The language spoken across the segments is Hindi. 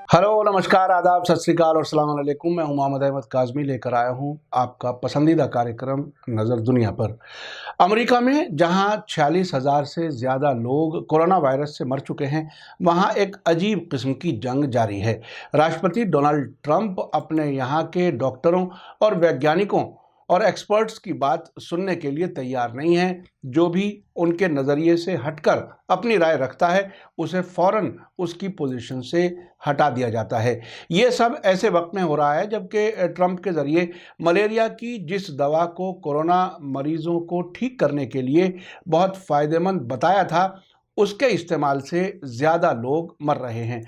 हेलो, नमस्कार, आदाब, सत श्री अकाल और सलाम अलैकुम। मैं हूं मोहम्मद अहमद काज़मी, लेकर आया हूं आपका पसंदीदा कार्यक्रम नज़र दुनिया पर। अमेरिका में जहां 46,000 से ज़्यादा लोग कोरोना वायरस से मर चुके हैं, वहां एक अजीब किस्म की जंग जारी है। राष्ट्रपति डोनाल्ड ट्रंप अपने यहाँ के डॉक्टरों और वैज्ञानिकों और एक्सपर्ट्स की बात सुनने के लिए तैयार नहीं हैं। जो भी उनके नज़रिए से हटकर अपनी राय रखता है, उसे फौरन उसकी पोजीशन से हटा दिया जाता है। ये सब ऐसे वक्त में हो रहा है जबकि ट्रंप के ज़रिए मलेरिया की जिस दवा को कोरोना मरीजों को ठीक करने के लिए बहुत फ़ायदेमंद बताया था, उसके इस्तेमाल से ज़्यादा लोग मर रहे हैं।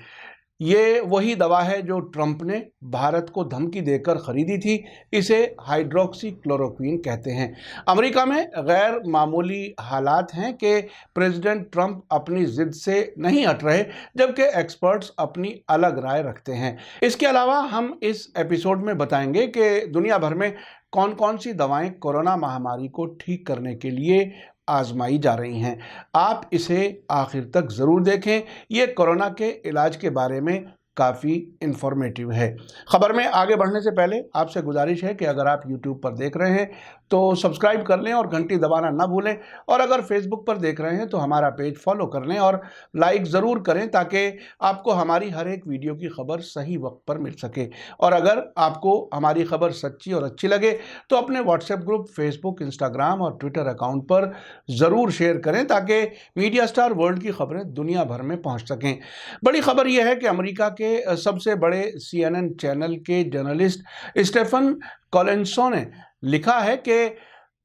ये वही दवा है जो ट्रंप ने भारत को धमकी देकर खरीदी थी। इसे हाइड्रोक्सी क्लोरोक्वीन कहते हैं। अमेरिका में गैर मामूली हालात हैं कि प्रेसिडेंट ट्रंप अपनी जिद से नहीं हट रहे, जबकि एक्सपर्ट्स अपनी अलग राय रखते हैं। इसके अलावा हम इस एपिसोड में बताएंगे कि दुनिया भर में कौन कौन सी दवाएं कोरोना महामारी को ठीक करने के लिए आजमाई जा रही हैं। आप इसे आखिर तक ज़रूर देखें। ये कोरोना के इलाज के बारे में काफ़ी इन्फॉर्मेटिव है। खबर में आगे बढ़ने से पहले आपसे गुजारिश है कि अगर आप यूट्यूब पर देख रहे हैं तो सब्सक्राइब कर लें और घंटी दबाना ना भूलें, और अगर फेसबुक पर देख रहे हैं तो हमारा पेज फॉलो कर लें और लाइक ज़रूर करें ताकि आपको हमारी हर एक वीडियो की खबर सही वक्त पर मिल सके। और अगर आपको हमारी खबर सच्ची और अच्छी लगे तो अपने व्हाट्सएप ग्रुप, फेसबुक, इंस्टाग्राम और ट्विटर अकाउंट पर ज़रूर शेयर करें ताकि मीडिया स्टार वर्ल्ड की खबरें दुनिया भर में पहुंच सकें। बड़ी खबर यह है कि अमेरिका के सबसे बड़े CNN चैनल के जर्नलिस्ट स्टेफन कॉलिंसो ने लिखा है कि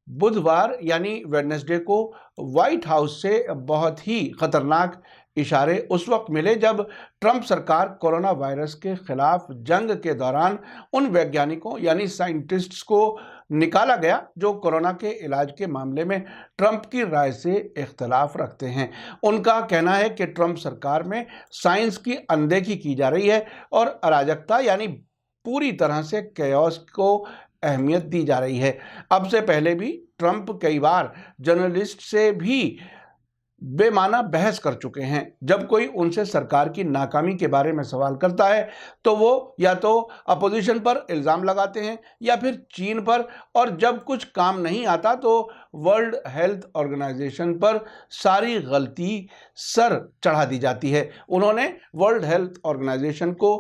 बुधवार यानी वेडनेसडे को व्हाइट हाउस से बहुत ही खतरनाक इशारे उस वक्त मिले जब ट्रंप सरकार कोरोना वायरस के खिलाफ जंग के दौरान उन वैज्ञानिकों यानी साइंटिस्ट्स को निकाला गया जो कोरोना के इलाज के मामले में ट्रंप की राय से इख्तलाफ रखते हैं। उनका कहना है कि ट्रंप सरकार में साइंस की अनदेखी की जा रही है और अराजकता यानी पूरी तरह से कैओस को अहमियत दी जा रही है। अब से पहले भी ट्रंप कई बार जर्नलिस्ट से भी बेमाना बहस कर चुके हैं। जब कोई उनसे सरकार की नाकामी के बारे में सवाल करता है तो वो या तो अपोजिशन पर इल्ज़ाम लगाते हैं या फिर चीन पर, और जब कुछ काम नहीं आता तो वर्ल्ड हेल्थ ऑर्गेनाइजेशन पर सारी गलती सर चढ़ा दी जाती है। उन्होंने वर्ल्ड हेल्थ ऑर्गेनाइजेशन को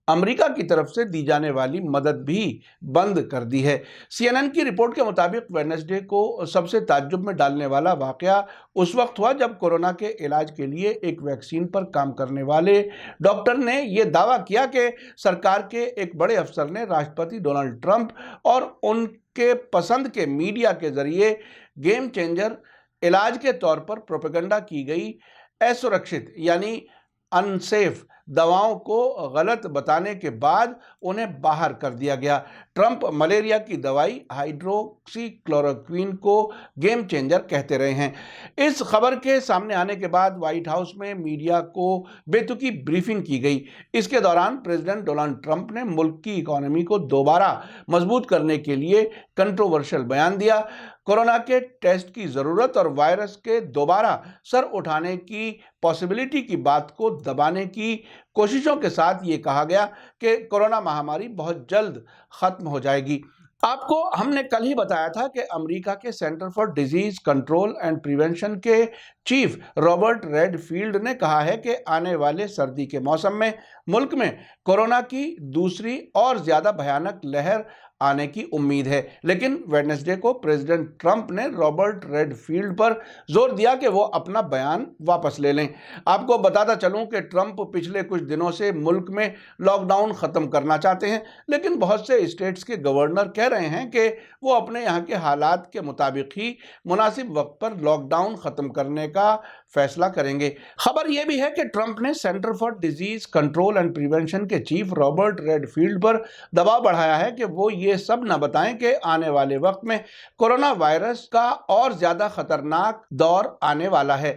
अमेरिका की तरफ से दी जाने वाली मदद भी बंद कर दी है। CNN की रिपोर्ट के मुताबिक वेडनेसडे को सबसे ताज्जुब में डालने वाला वाकया उस वक्त हुआ जब कोरोना के इलाज के लिए एक वैक्सीन पर काम करने वाले डॉक्टर ने यह दावा किया कि सरकार के एक बड़े अफसर ने राष्ट्रपति डोनाल्ड ट्रंप और उनके पसंद के मीडिया के जरिए गेम चेंजर इलाज के तौर पर प्रोपेगेंडा की गई असुरक्षित यानी अनसेफ दवाओं को गलत बताने के बाद उन्हें बाहर कर दिया गया। ट्रंप मलेरिया की दवाई हाइड्रोक्सी क्लोरोक्वीन को गेम चेंजर कहते रहे हैं। इस खबर के सामने आने के बाद व्हाइट हाउस में मीडिया को बेतुकी ब्रीफिंग की गई। इसके दौरान प्रेसिडेंट डोनाल्ड ट्रंप ने मुल्क की इकोनॉमी को दोबारा मजबूत करने के लिए कंट्रोवर्शियल बयान दिया। कोरोना के टेस्ट की ज़रूरत और वायरस के दोबारा सर उठाने की पॉसिबिलिटी की बात को दबाने की कोशिशों के साथ ये कहा गया कि कोरोना महामारी बहुत जल्द खत्म हो जाएगी। आपको हमने कल ही बताया था कि अमेरिका के centre for disease control and prevention के चीफ रॉबर्ट रेडफील्ड ने कहा है कि आने वाले सर्दी के मौसम में मुल्क में कोरोना की दूसरी और ज़्यादा भयानक लहर आने की उम्मीद है। लेकिन वेडनेसडे को प्रेसिडेंट ट्रंप ने रॉबर्ट रेडफील्ड पर जोर दिया कि वो अपना बयान वापस ले लें। आपको बताता चलूं कि ट्रंप पिछले कुछ दिनों से मुल्क में लॉकडाउन ख़त्म करना चाहते हैं, लेकिन बहुत से स्टेट्स के गवर्नर कह रहे हैं कि वो अपने यहाँ के हालात के मुताबिक ही मुनासिब वक्त पर लॉकडाउन ख़त्म करने का फैसला करेंगे। खबर यह भी है कि ट्रंप ने centre for disease control and prevention के चीफ रॉबर्ट रेडफील्ड पर दबाव बढ़ाया है कि वो ये सब न बताएं कि आने वाले वक्त में कोरोना वायरस का और ज्यादा खतरनाक दौर आने वाला है।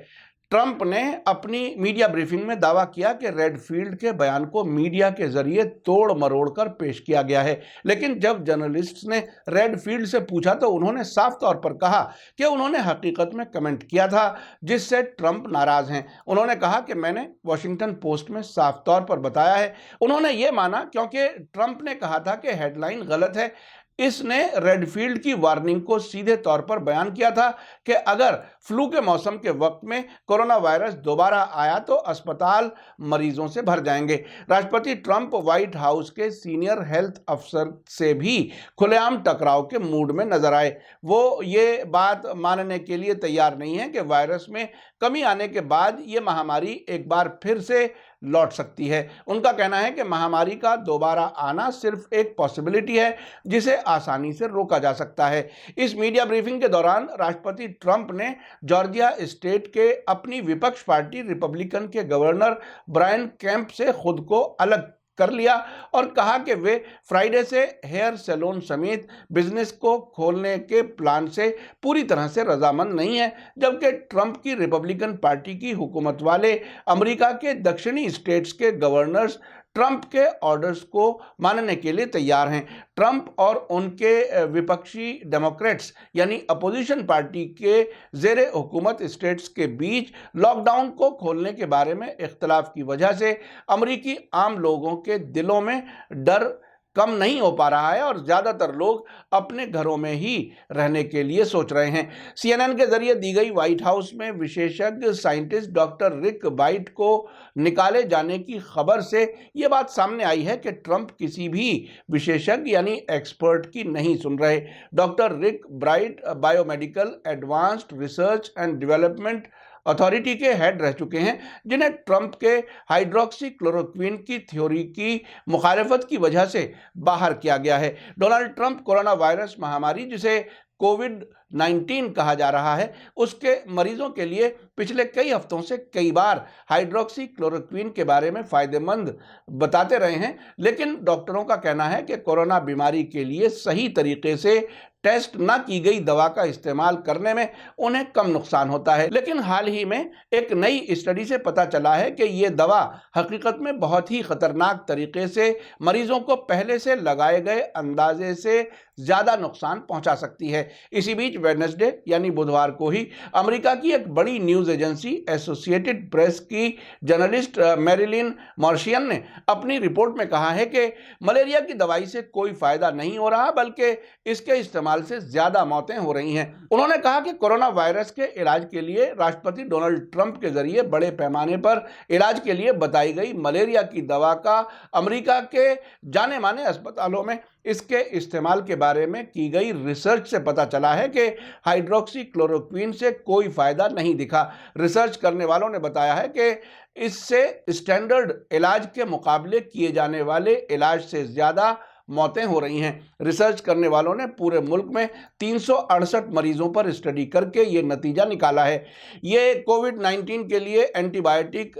ट्रंप ने अपनी मीडिया ब्रीफिंग में दावा किया कि रेडफील्ड के बयान को मीडिया के जरिए तोड़ मरोड़ कर पेश किया गया है, लेकिन जब जर्नलिस्ट्स ने रेडफील्ड से पूछा तो उन्होंने साफ तौर पर कहा कि उन्होंने हकीकत में कमेंट किया था, जिससे ट्रंप नाराज हैं। उन्होंने कहा कि मैंने वॉशिंगटन पोस्ट में साफ तौर पर बताया है। उन्होंने ये माना क्योंकि ट्रंप ने कहा था कि हेडलाइन गलत है। इसने रेडफील्ड की वार्निंग को सीधे तौर पर बयान किया था कि अगर फ्लू के मौसम के वक्त में कोरोना वायरस दोबारा आया तो अस्पताल मरीजों से भर जाएंगे। राष्ट्रपति ट्रंप व्हाइट हाउस के सीनियर हेल्थ अफसर से भी खुलेआम टकराव के मूड में नजर आए। वो ये बात मानने के लिए तैयार नहीं है कि वायरस में कमी आने के बाद ये महामारी एक बार फिर से लौट सकती है। उनका कहना है कि महामारी का दोबारा आना सिर्फ एक पॉसिबिलिटी है जिसे आसानी से रोका जा सकता है। इस मीडिया ब्रीफिंग के दौरान राष्ट्रपति ट्रंप ने जॉर्जिया स्टेट के अपनी विपक्ष पार्टी रिपब्लिकन के गवर्नर ब्रायन केम्प से खुद को अलग कर लिया और कहा कि वे फ्राइडे से हेयर सैलून समेत बिजनेस को खोलने के प्लान से पूरी तरह से रजामंद नहीं है, जबकि ट्रंप की रिपब्लिकन पार्टी की हुकूमत वाले अमेरिका के दक्षिणी स्टेट्स के गवर्नर्स ट्रंप के ऑर्डर्स को मानने के लिए तैयार हैं। ट्रंप और उनके विपक्षी डेमोक्रेट्स यानी अपोजिशन पार्टी के जेर हुकूमत स्टेट्स के बीच लॉकडाउन को खोलने के बारे में इख्तलाफ की वजह से अमेरिकी आम लोगों के दिलों में डर कम नहीं हो पा रहा है और ज़्यादातर लोग अपने घरों में ही रहने के लिए सोच रहे हैं। CNN के जरिए दी गई व्हाइट हाउस में विशेषज्ञ साइंटिस्ट डॉक्टर रिक बाइट को निकाले जाने की खबर से ये बात सामने आई है कि ट्रंप किसी भी विशेषज्ञ यानी एक्सपर्ट की नहीं सुन रहे। Doctor Rick bright biomedical advanced research and development authority के हेड रह चुके हैं, जिन्हें ट्रंप के हाइड्रोक्सी क्लोरोक्विन की थ्योरी की मुखालफत की वजह से बाहर किया गया है। डोनाल्ड ट्रंप कोरोना वायरस महामारी, जिसे कोविड-19 कहा जा रहा है, उसके मरीजों के लिए पिछले कई हफ्तों से कई बार हाइड्रोक्सी क्लोरोक्विन के बारे में फायदेमंद बताते रहे हैं, लेकिन डॉक्टरों का कहना है कि कोरोना बीमारी के लिए सही तरीके से टेस्ट न की गई दवा का इस्तेमाल करने में उन्हें कम नुकसान होता है। लेकिन हाल ही में एक नई स्टडी से पता चला है कि ये दवा हकीकत में बहुत ही खतरनाक तरीके से मरीजों को पहले से लगाए गए अंदाजे से ज़्यादा नुकसान पहुंचा सकती है। इसी बीच वेडनेसडे यानी बुधवार को ही अमेरिका की एक बड़ी न्यूज़ एजेंसी एसोसिएटेड प्रेस की जर्नलिस्ट मैरिलिन मार्शियन ने अपनी रिपोर्ट में कहा है कि मलेरिया की दवाई से कोई फायदा नहीं हो रहा, बल्कि इसके इस्तेमाल से ज्यादा मौतें हो रही हैं। उन्होंने कहा कि कोरोना वायरस के इलाज के लिए राष्ट्रपति डोनाल्ड ट्रंप के जरिए बड़े पैमाने पर इलाज के लिए बताई गई मलेरिया की दवा का अमेरिका के जाने माने अस्पतालों में इसके इस्तेमाल के बारे में की गई रिसर्च से पता चला है कि हाइड्रोक्सी क्लोरोक्विन से कोई फायदा नहीं दिखा। रिसर्च करने वालों ने बताया है कि इससे स्टैंडर्ड इलाज के मुकाबले किए जाने वाले इलाज से ज्यादा मौतें हो रही हैं। रिसर्च करने वालों ने पूरे मुल्क में 368 मरीजों पर स्टडी करके ये नतीजा निकाला है। ये कोविड-19 के लिए एंटीबायोटिक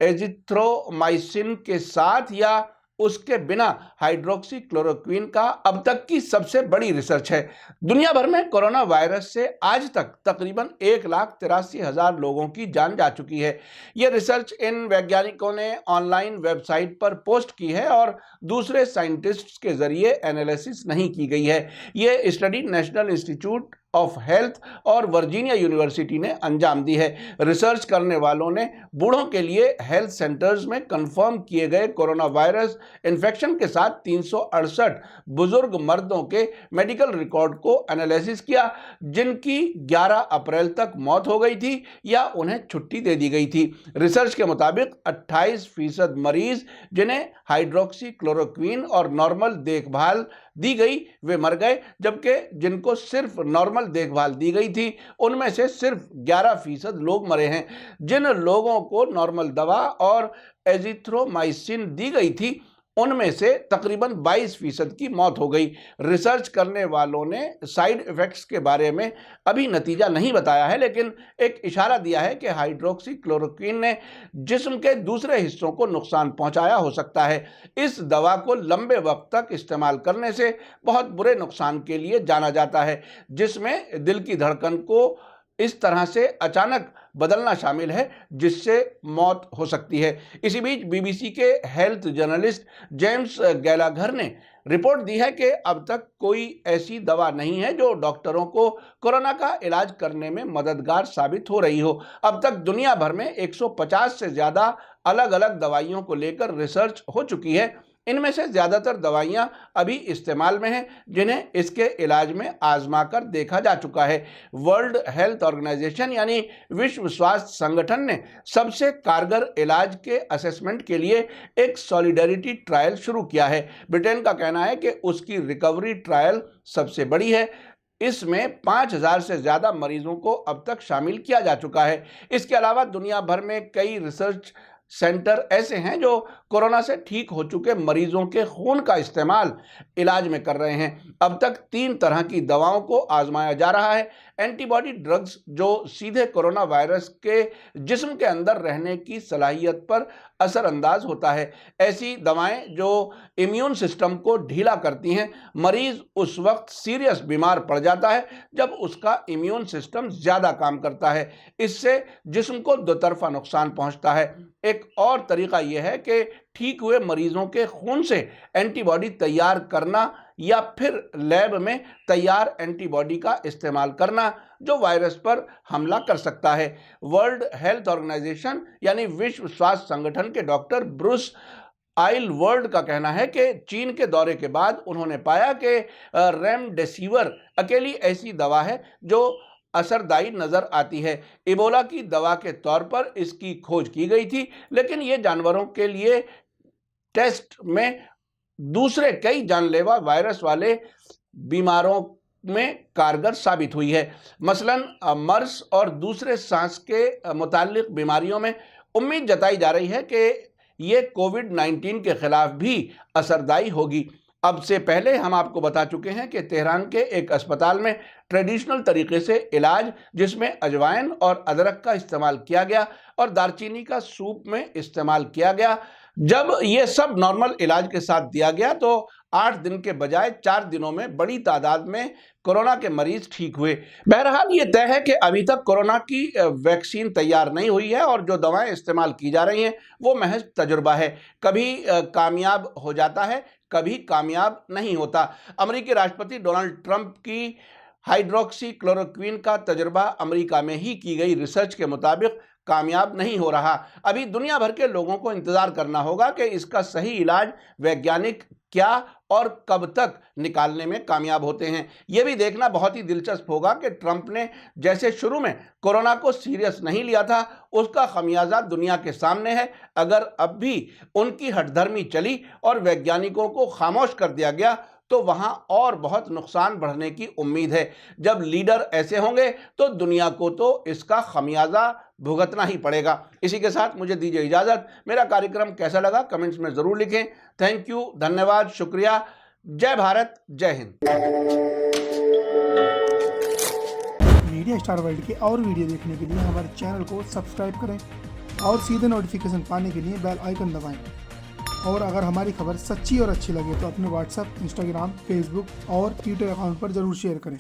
एजिथ्रोमाइसिन के साथ या उसके बिना हाइड्रोक्सी क्लोरोक्विन का अब तक की सबसे बड़ी रिसर्च है। दुनिया भर में कोरोना वायरस से आज तक तकरीबन 1,83,000 लोगों की जान जा चुकी है। यह रिसर्च इन वैज्ञानिकों ने ऑनलाइन वेबसाइट पर पोस्ट की है और दूसरे साइंटिस्ट्स के जरिए एनालिसिस नहीं की गई है। यह study national institute of health और वर्जीनिया यूनिवर्सिटी ने अंजाम दी है। रिसर्च करने वालों ने बूढ़ों के लिए हेल्थ सेंटर्स में कंफर्म किए गए कोरोना वायरस इन्फेक्शन के साथ 368 बुजुर्ग मर्दों के मेडिकल रिकॉर्ड को एनालिसिस किया, जिनकी 11 अप्रैल तक मौत हो गई थी या उन्हें छुट्टी दे दी गई थी। रिसर्च के मुताबिक 28% मरीज जिन्हें हाइड्रोक्सी क्लोरोक्विन और नॉर्मल देखभाल दी गई वे मर गए, जबकि जिनको सिर्फ नॉर्मल देखभाल दी गई थी उनमें से सिर्फ 11% लोग मरे हैं। जिन लोगों को नॉर्मल दवा और एजिथ्रोमाइसिन दी गई थी उनमें से तकरीबन 22% की मौत हो गई। रिसर्च करने वालों ने साइड इफेक्ट्स के बारे में अभी नतीजा नहीं बताया है, लेकिन एक इशारा दिया है कि हाइड्रोक्सी क्लोरोक्विन ने जिस्म के दूसरे हिस्सों को नुकसान पहुंचाया हो सकता है। इस दवा को लंबे वक्त तक इस्तेमाल करने से बहुत बुरे नुकसान के लिए जाना जाता है, जिसमें दिल की धड़कन को इस तरह से अचानक बदलना शामिल है जिससे मौत हो सकती है। इसी बीच बीबीसी के हेल्थ जर्नलिस्ट जेम्स गैलाघर ने रिपोर्ट दी है कि अब तक कोई ऐसी दवा नहीं है जो डॉक्टरों को कोरोना का इलाज करने में मददगार साबित हो रही हो। अब तक दुनिया भर में 150 से ज़्यादा अलग अलग दवाइयों को लेकर रिसर्च हो चुकी है। इनमें से ज़्यादातर दवाइयां अभी इस्तेमाल में हैं, जिन्हें इसके इलाज में आजमा कर देखा जा चुका है। वर्ल्ड हेल्थ ऑर्गेनाइजेशन यानी विश्व स्वास्थ्य संगठन ने सबसे कारगर इलाज के असेसमेंट के लिए एक सॉलिडेरिटी ट्रायल शुरू किया है। ब्रिटेन का कहना है कि उसकी रिकवरी ट्रायल सबसे बड़ी है। इसमें 5000 से ज़्यादा मरीजों को अब तक शामिल किया जा चुका है। इसके अलावा दुनिया भर में कई रिसर्च सेंटर ऐसे हैं जो कोरोना से ठीक हो चुके मरीजों के खून का इस्तेमाल इलाज में कर रहे हैं। अब तक 3 तरह की दवाओं को आजमाया जा रहा है। एंटीबॉडी ड्रग्स जो सीधे कोरोना वायरस के जिस्म के अंदर रहने की सलाहियत पर असरअंदाज होता है। ऐसी दवाएं जो इम्यून सिस्टम को ढीला करती हैं। मरीज उस वक्त सीरियस बीमार पड़ जाता है जब उसका इम्यून सिस्टम ज़्यादा काम करता है। इससे जिस्म को दोतरफा नुकसान पहुंचता है। एक और तरीका यह है कि ठीक हुए मरीजों के खून से एंटीबॉडी तैयार करना या फिर लैब में तैयार एंटीबॉडी का इस्तेमाल करना जो वायरस पर हमला कर सकता है। वर्ल्ड हेल्थ ऑर्गेनाइजेशन यानी विश्व स्वास्थ्य संगठन के डॉक्टर ब्रूस आइलवर्ल्ड का कहना है कि चीन के दौरे के बाद उन्होंने पाया कि रेमडेसिविर अकेली ऐसी दवा है जो असरदायी नजर आती है। इबोला की दवा के तौर पर इसकी खोज की गई थी, लेकिन ये जानवरों के लिए टेस्ट में दूसरे कई जानलेवा वायरस वाले बीमारों में कारगर साबित हुई है। मसलन मर्स और दूसरे सांस के मुताल्लिक बीमारियों में उम्मीद जताई जा रही है कि ये कोविड-19 के खिलाफ भी असरदायी होगी। अब से पहले हम आपको बता चुके हैं कि तेहरान के एक अस्पताल में ट्रेडिशनल तरीके से इलाज, जिसमें अजवाइन और अदरक का इस्तेमाल किया गया और दालचीनी का सूप में इस्तेमाल किया गया, जब ये सब नॉर्मल इलाज के साथ दिया गया तो 8 दिन के बजाय 4 दिनों में बड़ी तादाद में कोरोना के मरीज ठीक हुए। बहरहाल ये तय है कि अभी तक कोरोना की वैक्सीन तैयार नहीं हुई है और जो दवाएं इस्तेमाल की जा रही हैं वो महज तजुर्बा है। कभी कामयाब हो जाता है, कभी कामयाब नहीं होता। अमेरिकी राष्ट्रपति डोनाल्ड ट्रंप की हाइड्रोक्सी क्लोरोक्विन का तजुर्बा अमेरिका में ही की गई रिसर्च के मुताबिक कामयाब नहीं हो रहा। अभी दुनिया भर के लोगों को इंतजार करना होगा कि इसका सही इलाज वैज्ञानिक क्या और कब तक निकालने में कामयाब होते हैं। यह भी देखना बहुत ही दिलचस्प होगा कि ट्रंप ने जैसे शुरू में कोरोना को सीरियस नहीं लिया था, उसका खमियाजा दुनिया के सामने है। अगर अब भी उनकी हठधर्मी चली और वैज्ञानिकों को खामोश कर दिया गया तो वहां और बहुत नुकसान बढ़ने की उम्मीद है। जब लीडर ऐसे होंगे तो दुनिया को तो इसका खमियाजा भुगतना ही पड़ेगा। इसी के साथ मुझे दीजिए इजाजत। मेरा कार्यक्रम कैसा लगा कमेंट्स में जरूर लिखें। थैंक यू, धन्यवाद, शुक्रिया। जय भारत, जय हिंद। मीडिया स्टार वर्ल्ड के और वीडियो देखने के लिए हमारे चैनल को सब्सक्राइब करें और सीधे नोटिफिकेशन पाने के लिए बेल आइकन दबाएं। और अगर हमारी खबर सच्ची और अच्छी लगे तो अपने व्हाट्सएप, इंस्टाग्राम, फेसबुक और ट्विटर अकाउंट पर जरूर शेयर करें।